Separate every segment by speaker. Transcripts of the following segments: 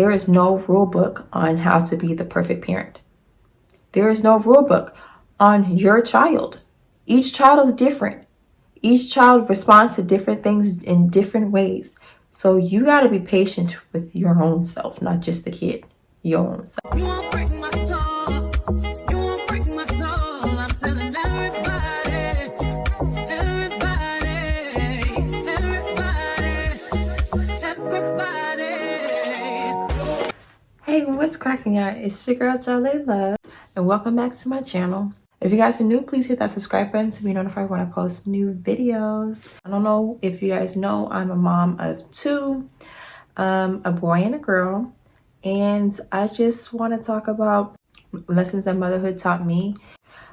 Speaker 1: there is no rule book on how to be the perfect parent. There is no rule book on your child. Each child is different. Each child responds to different things in different ways. So you got to be patient with your own self, not just the kid, your own self.
Speaker 2: You won't break my soul. You won't break my soul. I'm telling everybody, everybody, everybody, everybody.
Speaker 1: Hey, what's cracking, y'all? It's your girl, Jolly Love, and welcome back to my channel. If you guys are new, please hit that subscribe button to be notified when I post new videos. I don't know if you guys know, I'm a mom of two, a boy and a girl. And I just want to talk about lessons that motherhood taught me.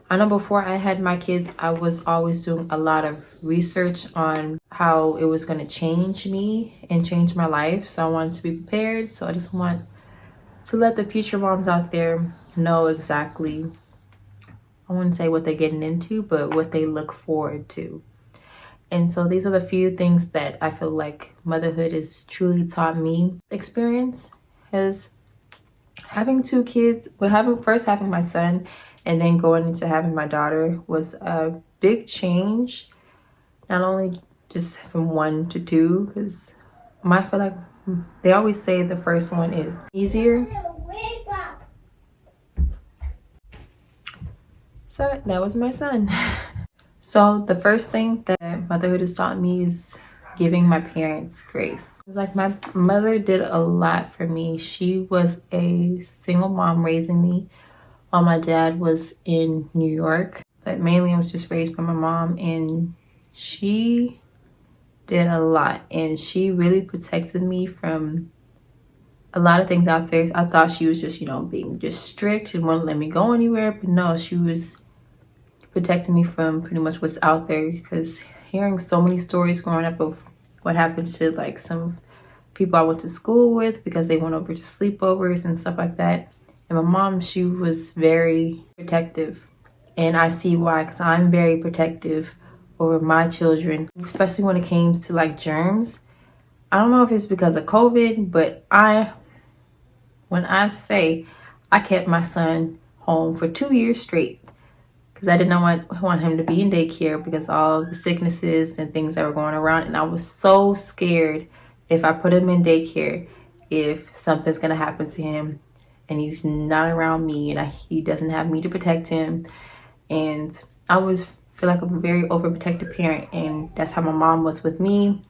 Speaker 1: I know before I had my kids, I was always doing a lot of research on how it was going to change me and change my life. So I wanted to be prepared. So I just want to let the future moms out there know exactly, I wouldn't say what they're getting into, but what they look forward to. And so these are the few things that I feel like motherhood has truly taught me. Experience is having two kids, first having my son and then going into having my daughter was a big change. Not only just from one to two, because I feel like they always say the first one is easier. So that was my son. So the first thing that motherhood has taught me is giving my parents grace. Like, my mother did a lot for me. She was a single mom raising me while my dad was in New York. But mainly I was just raised by my mom, and she did a lot. And she really protected me from a lot of things out there. I thought she was just, being just strict and wouldn't let me go anywhere. But no, she was protecting me from pretty much what's out there, because hearing so many stories growing up of what happens to like some people I went to school with because they went over to sleepovers and stuff like that. And my mom, she was very protective, and I see why, because I'm very protective over my children, especially when it came to like germs. I don't know if it's because of COVID, but when I say I kept my son home for 2 years straight, because I did not want him to be in daycare because all the sicknesses and things that were going around. And I was so scared if I put him in daycare, if something's going to happen to him and he's not around me and he doesn't have me to protect him. And I always feel like I'm a very overprotective parent, and that's how my mom was with me.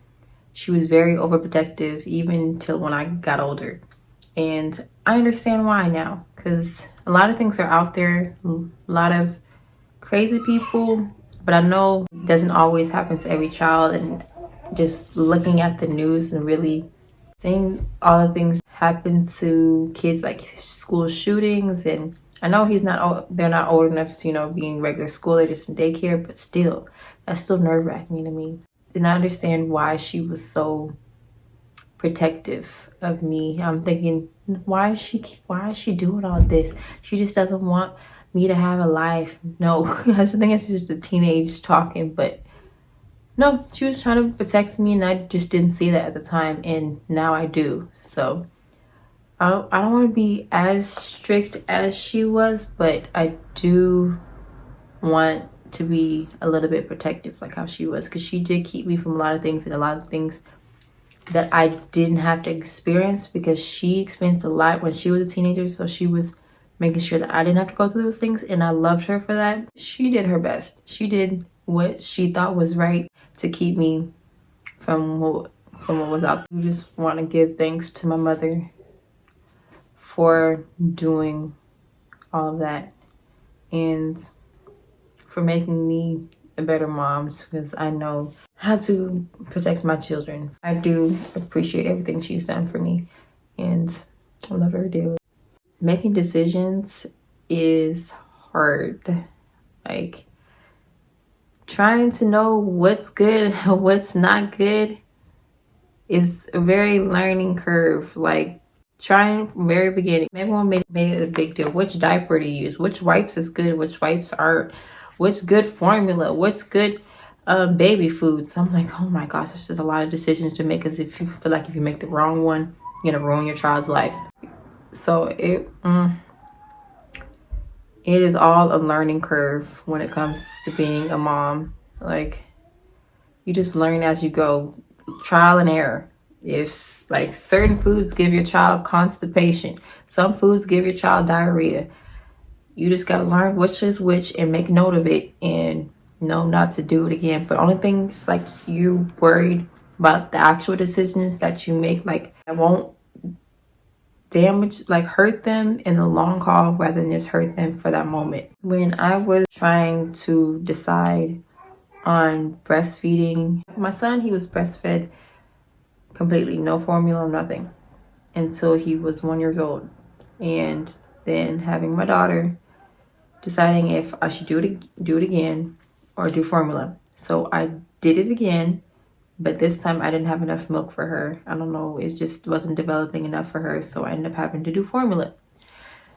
Speaker 1: She was very overprotective even till when I got older. And I understand why now, because a lot of things are out there, a lot of crazy people, but I know it doesn't always happen to every child. And just looking at the news and really seeing all the things happen to kids, like school shootings, and I know they're not old enough to be in regular school, they're just in daycare, but still, that's still nerve-wracking to me. And I understand why she was so protective of me. I'm thinking, why is she doing all this? She just doesn't want me to have a life. No, I think it's just a teenage talking, but no, she was trying to protect me, and I just didn't see that at the time, and now I do. So I don't want to be as strict as she was, but I do want to be a little bit protective like how she was, because she did keep me from a lot of things, and a lot of things that I didn't have to experience, because she experienced a lot when she was a teenager. So she was making sure that I didn't have to go through those things, and I loved her for that. She did her best. She did what she thought was right to keep me from what was out there. I just want to give thanks to my mother for doing all of that, and for making me a better mom, because I know how to protect my children. I do appreciate everything she's done for me, and I love her dearly. Making decisions is hard. Like, trying to know what's good and what's not good is a very learning curve. Like, trying from the very beginning. Everyone made it a big deal. Which diaper to use, which wipes is good, which wipes aren't, what's good formula, what's good baby food. So I'm like, oh my gosh, it's just a lot of decisions to make, because if you feel like if you make the wrong one, gonna ruin your child's life. So it is all a learning curve when it comes to being a mom. Like, you just learn as you go, trial and error. If like certain foods give your child constipation, some foods give your child diarrhea, you just gotta learn which is which and make note of it and know not to do it again. But only things like you worried about the actual decisions that you make, like that won't damage, like hurt them in the long haul rather than just hurt them for that moment. When I was trying to decide on breastfeeding my son, he was breastfed completely, no formula, nothing, until he was 1 year old. And then having my daughter, deciding if I should do it again or do formula. So I did it again, but this time I didn't have enough milk for her. I don't know, it just wasn't developing enough for her, so I ended up having to do formula.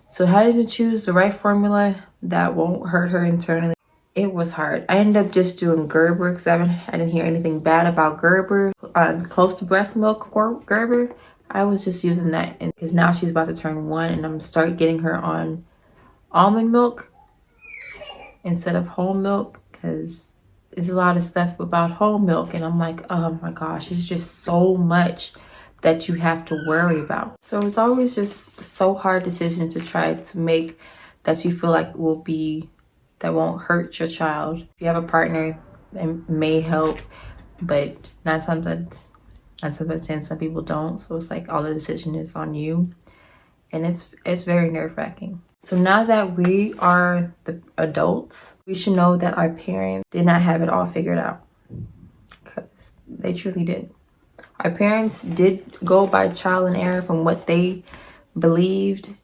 Speaker 1: So how did you choose the right formula that won't hurt her internally? It was hard. I ended up just doing Gerber because I didn't hear anything bad about Gerber. Close to breast milk Gerber, I was just using that, and because now she's about to turn 1 and I'm gonna start getting her on almond milk instead of whole milk, because there's a lot of stuff about whole milk and I'm like, oh my gosh, it's just so much that you have to worry about. So it's always just so hard decision to try to make that you feel like that won't hurt your child. If you have a partner, that may help, but 9 times out of 10, some people don't. So it's like all the decision is on you, and it's very nerve-wracking. So now that we are the adults, we should know that our parents did not have it all figured out, because they truly did. Our parents did go by trial and error from what they believed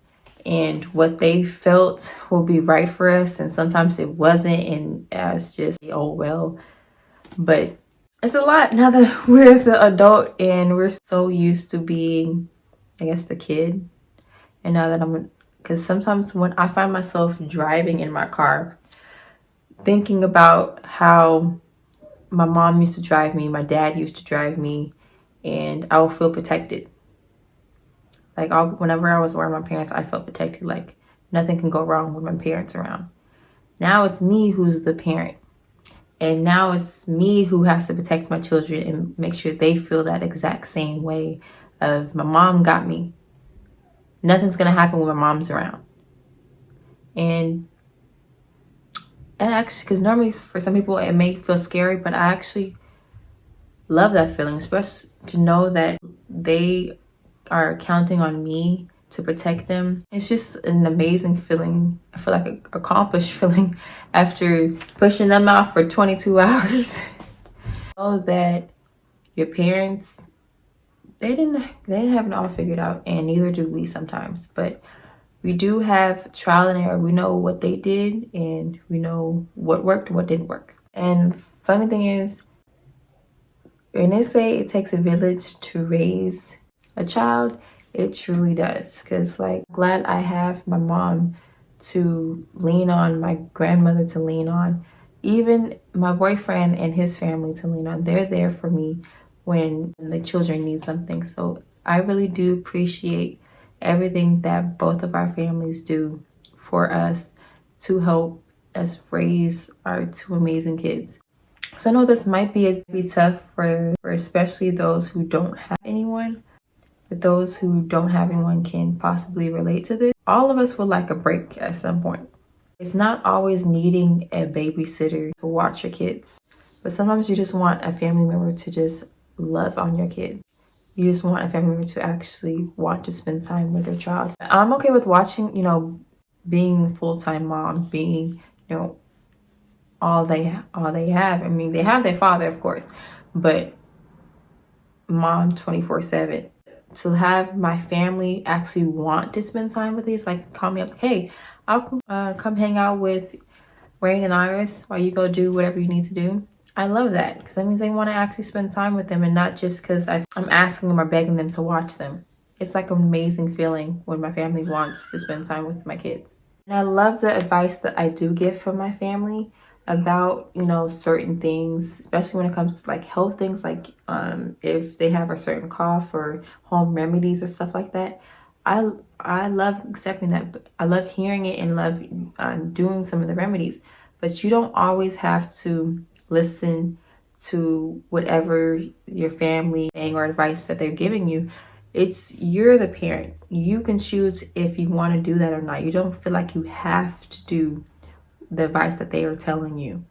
Speaker 1: and what they felt would be right for us, and sometimes it wasn't, and as just, oh well. But it's a lot now that we're the adult and we're so used to being, I guess, the kid. And now that because sometimes when I find myself driving in my car, thinking about how my mom used to drive me, my dad used to drive me, and I will feel protected. Like whenever I was around my parents, I felt protected. Like nothing can go wrong with my parents around. Now it's me who's the parent. And now it's me who has to protect my children and make sure they feel that exact same way of my mom got me. Nothing's going to happen when my mom's around. And actually, because normally for some people it may feel scary, but I actually love that feeling, especially to know that they are counting on me to protect them. It's just an amazing feeling. I feel like an accomplished feeling after pushing them out for 22 hours. Know that your parents, they didn't have it all figured out, and neither do we sometimes, but we do have trial and error. We know what they did and we know what worked and what didn't work. And the funny thing is, when they say it takes a village to raise a child, it truly does. Because like, glad I have my mom to lean on, my grandmother to lean on, even my boyfriend and his family to lean on. They're there for me when the children need something. So I really do appreciate everything that both of our families do for us to help us raise our 2 amazing kids. So I know this might be tough for especially those who don't have anyone, but those who don't have anyone can possibly relate to this. All of us would like a break at some point. It's not always needing a babysitter to watch your kids, but sometimes you just want a family member to just love on your kid. You just want a family member to actually want to spend time with their child. I'm okay with watching, being full-time mom, being, all they have. I mean, they have their father, of course, but mom 24/7. To have my family actually want to spend time with me, it's like call me up, like, hey, I'll come hang out with Rain and Iris while you go do whatever you need to do. I love that, because that means they want to actually spend time with them and not just because I'm asking them or begging them to watch them. It's like an amazing feeling when my family wants to spend time with my kids. And I love the advice that I do get from my family, about, certain things, especially when it comes to like health things, like if they have a certain cough or home remedies or stuff like that. I love accepting that. But I love hearing it and love doing some of the remedies. But you don't always have to listen to whatever your family saying or advice that they're giving you. You're the parent. You can choose if you want to do that or not. You don't feel like you have to do the advice that they are telling you.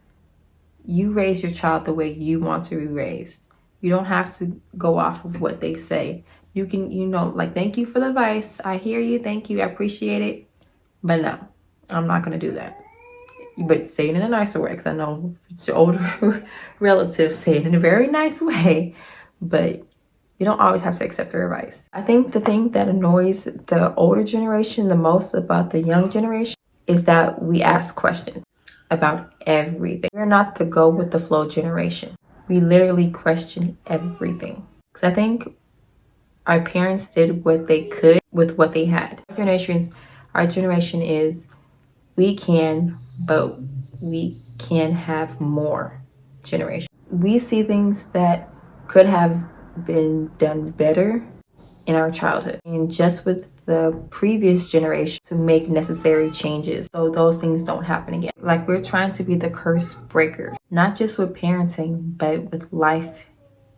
Speaker 1: You raise your child the way you want to be raised. You don't have to go off of what they say. You can, like, thank you for the advice. I hear you. Thank you. I appreciate it. But no, I'm not going to do that. But say it in a nicer way, because I know it's your older relatives, say it in a very nice way. But you don't always have to accept their advice. I think the thing that annoys the older generation the most about the young generation is that we ask questions about everything. We're not the go with the flow generation. We literally question everything. Because I think our parents did what they could with what they had. Our generation is, we can, but we can have more generation. We see things that could have been done better in our childhood, and just with the previous generation to make necessary changes so those things don't happen again. Like, we're trying to be the curse breakers, not just with parenting, but with life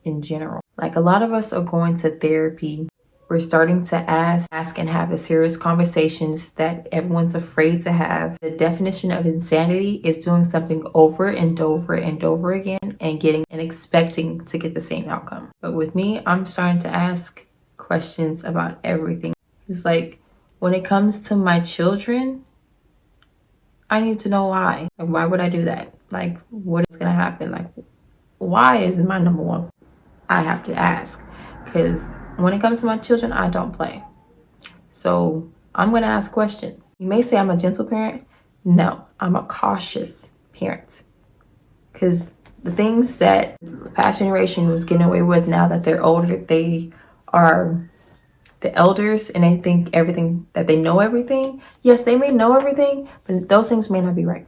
Speaker 1: in general. Like, a lot of us are going to therapy. We're starting to ask and have the serious conversations that everyone's afraid to have. The definition of insanity is doing something over and over and over again and expecting to get the same outcome. But with me, I'm starting to ask questions about everything. It's like, when it comes to my children, I need to know why. Like, why would I do that? Like, what is going to happen? Like, why is my number one? I have to ask, because when it comes to my children, I don't play. So I'm going to ask questions. You may say I'm a gentle parent. No, I'm a cautious parent. Because the things that the past generation was getting away with, now that they're older, they are the elders and they think everything, that they know everything. Yes, they may know everything, but those things may not be right.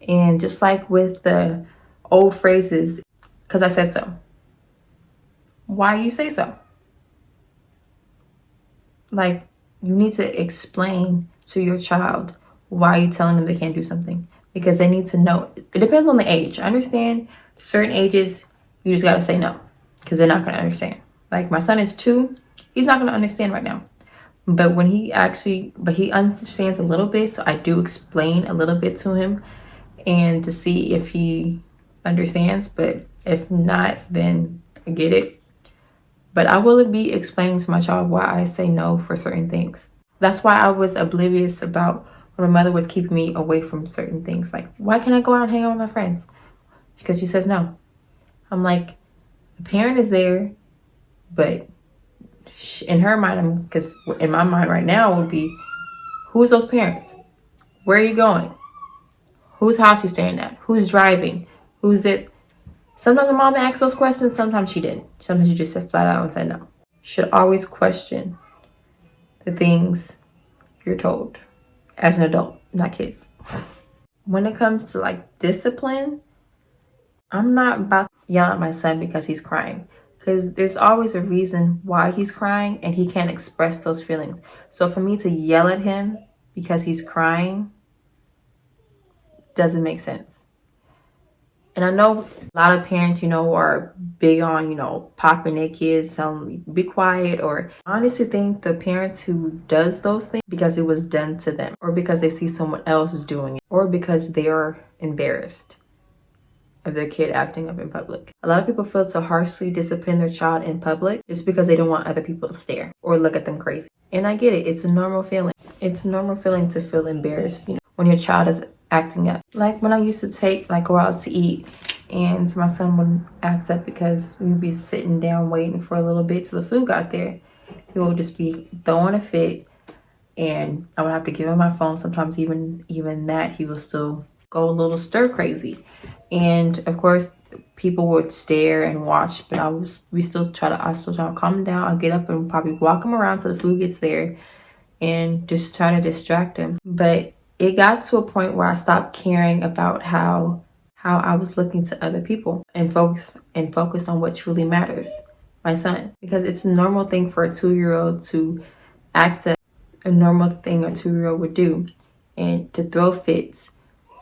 Speaker 1: And just like with the old phrases, because I said so. Why you say so? Like, you need to explain to your child why you're telling them they can't do something, because they need to know. It depends on the age. I understand certain ages, you just got to say no, because they're not going to understand. Like, my son is 2. He's not going to understand right now. But he understands a little bit. So I do explain a little bit to him and to see if he understands. But if not, then I get it. But I will be explaining to my child why I say no for certain things. That's why I was oblivious about when my mother was keeping me away from certain things. Like, why can't I go out and hang out with my friends? Because she says no. I'm like, the parent is there, but in her mind, because in my mind right now would be, who's those parents? Where are you going? Whose house you staying at? Who's driving? Who's it? Sometimes the mom asks those questions. Sometimes she didn't. Sometimes she just said flat out and said no. Should always question the things you're told as an adult, not kids. When it comes to like discipline, I'm not about to yell at my son because he's crying, because there's always a reason why he's crying and he can't express those feelings. So for me to yell at him because he's crying doesn't make sense. And I know a lot of parents, are big on, popping their kids, telling them be quiet. Or I honestly think the parents who does those things because it was done to them, or because they see someone else doing it, or because they are embarrassed of their kid acting up in public. A lot of people feel to harshly discipline their child in public just because they don't want other people to stare or look at them crazy. And I get it. It's a normal feeling. It's a normal feeling to feel embarrassed, when your child is acting up. Like when I used to go out to eat, and my son would act up because we'd be sitting down waiting for a little bit till the food got there. He would just be throwing a fit, and I would have to give him my phone. Sometimes even that, he would still go a little stir crazy. And of course, people would stare and watch, but I still try to calm him down. I'll get up and probably walk him around till the food gets there and just try to distract him. But it got to a point where I stopped caring about how I was looking to other people and focus on what truly matters, my son. Because it's a normal thing for a 2-year-old to act a normal thing a 2-year-old would do, and to throw fits,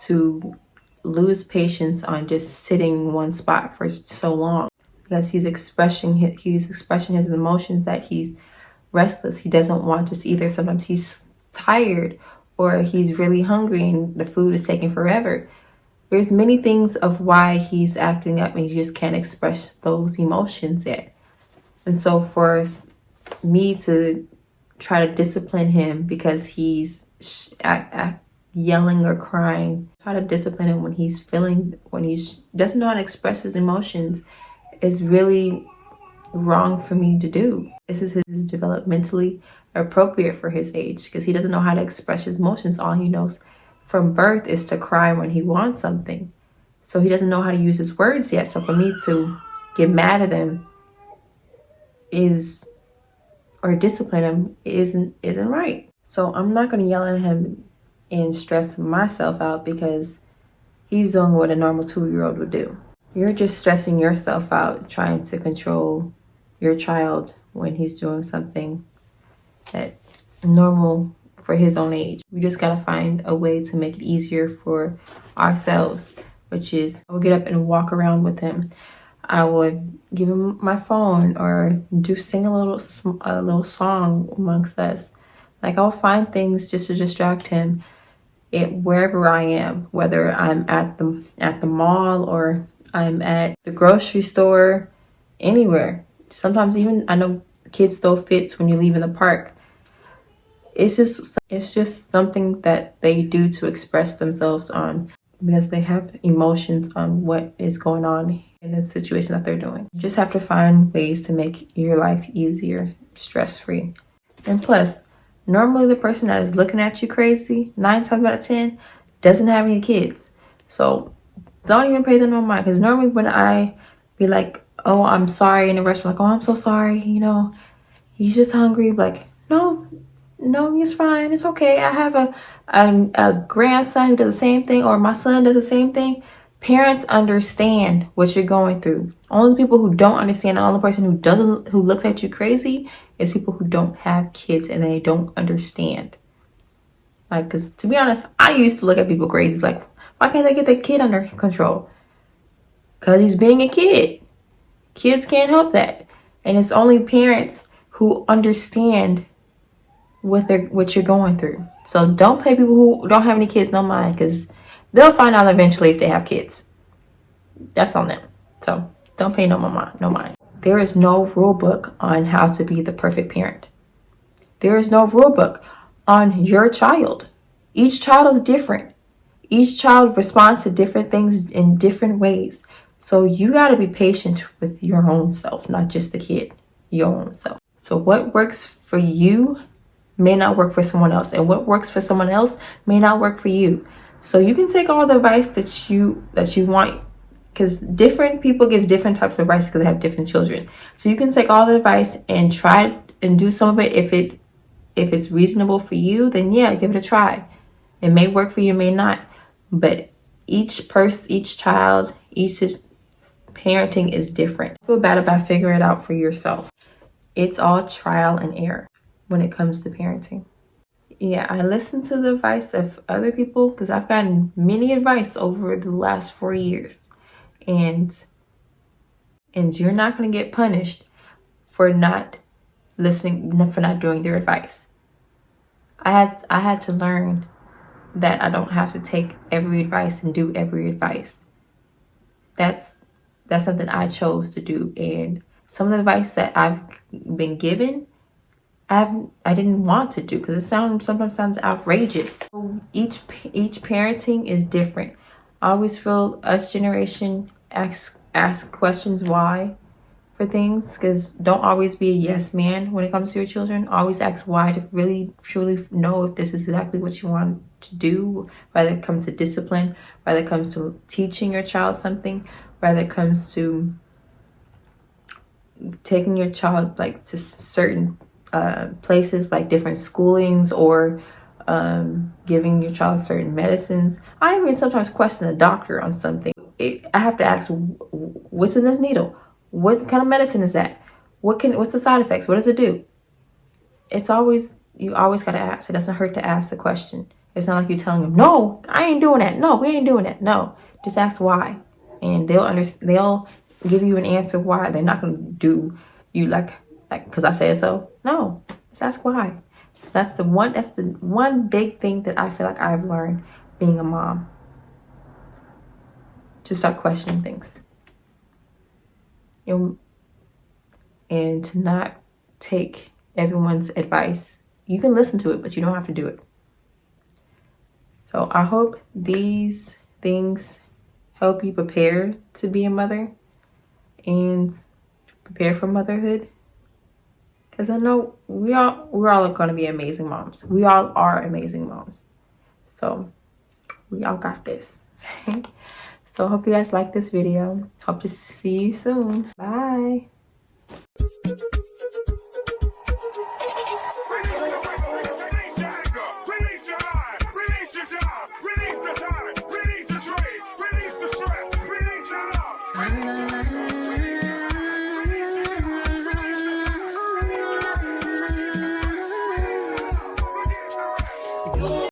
Speaker 1: to lose patience on just sitting in one spot for so long, because he's expressing his emotions, that he's restless. He doesn't want to either. Sometimes he's tired, or he's really hungry and the food is taking forever. There's many things of why he's acting up, and he just can't express those emotions yet. And so for me to try to discipline him because he's yelling or crying, try to discipline him when he doesn't know how to express his emotions, is really wrong for me to do. This is his developmentally appropriate for his age, because he doesn't know how to express his emotions. All he knows from birth is to cry when he wants something. So he doesn't know how to use his words yet. So for me to get mad at him or discipline him isn't right. So I'm not going to yell at him and stress myself out, because he's doing what a normal 2-year-old would do. You're just stressing yourself out trying to control your child when he's doing something that normal for his own age. We just got to find a way to make it easier for ourselves, which is I would get up and walk around with him. I would give him my phone, or sing a little song amongst us. Like, I'll find things just to distract him wherever I am, whether I'm at the mall or I'm at the grocery store, anywhere. Sometimes even I know kids throw fits when you leave in the park. It's just something that they do to express themselves on, because they have emotions on what is going on in the situation that they're doing. You just have to find ways to make your life easier, stress-free. And plus, normally the person that is looking at you crazy, 9 times out of 10, doesn't have any kids. So don't even pay them no mind. Because normally when I be like, oh, I'm sorry, in the restaurant, like, oh, I'm so sorry, he's just hungry. Like, no, he's fine. It's okay. I have a grandson who does the same thing, or my son does the same thing. Parents understand what you're going through. Only people who don't understand, the only person who looks at you crazy is people who don't have kids and they don't understand. Like, because to be honest, I used to look at people crazy. Like, why can't they get their kid under control? Because he's being a kid. Kids can't help that. And it's only parents who understand what you're going through. So don't pay people who don't have any kids no mind, because they'll find out eventually if they have kids. That's on them. So don't pay no mind. There is no rule book on how to be the perfect parent. There is no rule book on your child. Each child is different. Each child responds to different things in different ways. So you got to be patient with your own self, not just the kid, your own self. So what works for you may not work for someone else, and what works for someone else may not work for you. So you can take all the advice that you want, because different people give different types of advice because they have different children. So you can take all the advice and try and do some of it. If it's reasonable for you, then yeah, give it a try. It may work for you, may not. But each child, each parenting is different. Feel bad about figuring it out for yourself. It's all trial and error when it comes to parenting. Yeah, I listen to the advice of other people, because I've gotten many advice over the last 4 years. And you're not going to get punished for not listening, for not doing their advice. I had to learn that I don't have to take every advice and do every advice. That's something I chose to do. And some of the advice that I've been given, I didn't want to do, because it sometimes sounds outrageous. Each parenting is different. I always feel us generation ask questions why for things, because don't always be a yes man when it comes to your children. Always ask why, to really truly know if this is exactly what you want to do, whether it comes to discipline, whether it comes to teaching your child something, whether it comes to taking your child like to certain places, like different schoolings, or giving your child certain medicines. I even sometimes question a doctor on something. I have to ask, what's in this needle? What kind of medicine is that? What's the side effects? What does it do? You always got to ask. It doesn't hurt to ask the question. It's not like you're telling them, no, I ain't doing that. No, we ain't doing that. No, just ask why. And they'll give you an answer why. They're not going to do you like, because I said so. No, just ask why. So that's the one big thing that I feel like I've learned being a mom. To start questioning things. And to not take everyone's advice. You can listen to it, but you don't have to do it. So I hope these things help you prepare to be a mother and prepare for motherhood. Because I know we're all going to be amazing moms. We all are amazing moms. So we all got this. So I hope you guys like this video. Hope to see you soon. Bye.
Speaker 2: Release the stress, release the stress, release the love.